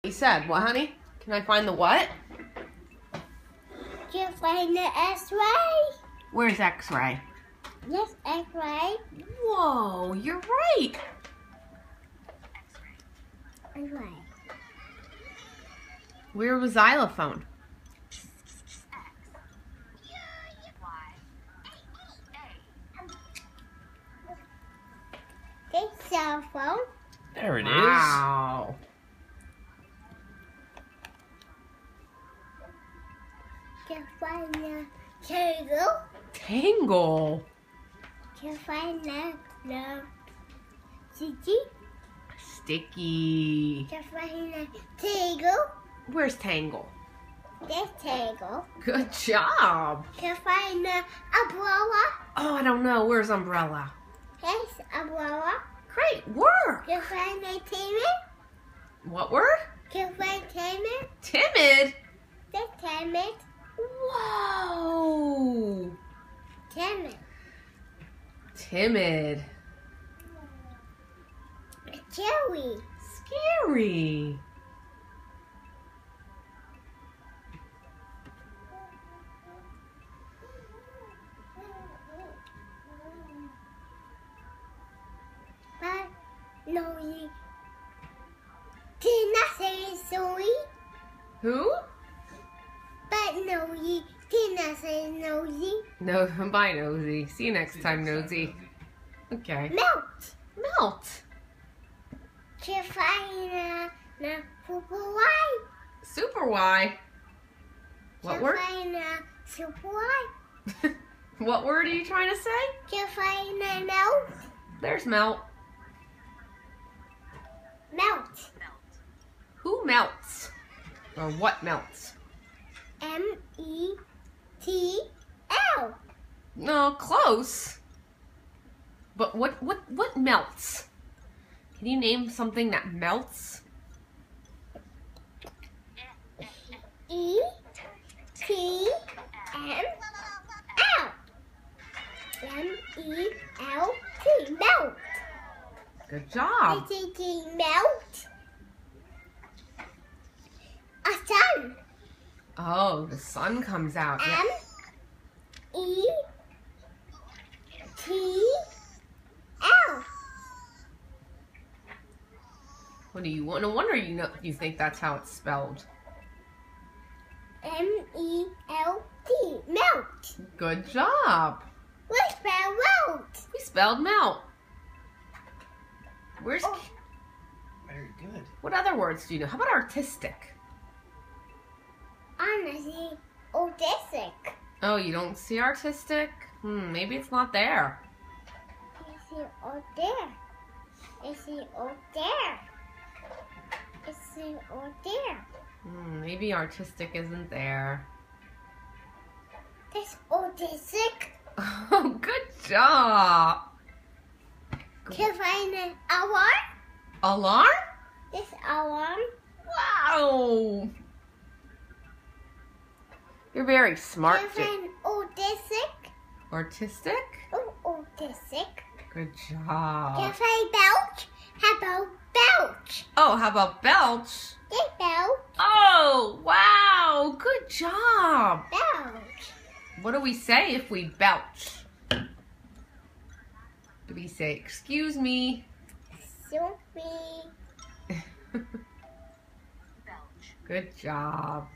You said what, honey? Can I find the what? Can you find the X-ray? Where's X-ray? Yes, X-ray. Whoa, you're right. X-ray. Where was xylophone? This cell phone. There it is. Wow. Can you find the tangle? Tangle. Can you find the sticky? Sticky. Can you find the tangle? Where's Tangle? This tangle. Good job. Can you find the umbrella? Oh, I don't know. Where's umbrella? This umbrella. Great work. Can you find the timid? What word? Can you find timid? Timid. This timid. Whoa. Timid. Timid. Cherry. Scary. But nosy. Tina says sorry. Who? But nosy. Tina says nosy. No, bye, Nosy. See you next time, Nosy. Okay. Melt. Melt. Can you find the super white? Super Y. What word? Can you find the super white? What word are you trying to say? Can you find the melt? There's melt. Melt. Who melts? Or what melts? M-E-T-L. No, close. But what melts? Can you name something that melts? E-T-M-L. M-E-L-T. Melt. Good job. E-T-T. Melt. A sun. Oh, the sun comes out. Yeah. M-E-T-L. What do you want? No wonder you think that's how it's spelled. M-E-L-T. Melt. Good job. We spell melt. We spelled melt. Where's Oh. Very good. what other words do you know? How about artistic? Honestly, autistic. Oh, you don't see artistic? Maybe it's not there. Is it all there? Is it all there? Is it all there? Maybe artistic isn't there. This autistic. Oh, good job. Can you find an alarm? Alarm? This alarm. Wow. You're very smart, Can you find autistic? Artistic? Oh, autistic. Good Can you job. find belch? How about belch? Oh, how about belch? This belch. Oh, wow. Good job. Belch. What do we say if we belch? Do we say, excuse me? Sophie. Good job.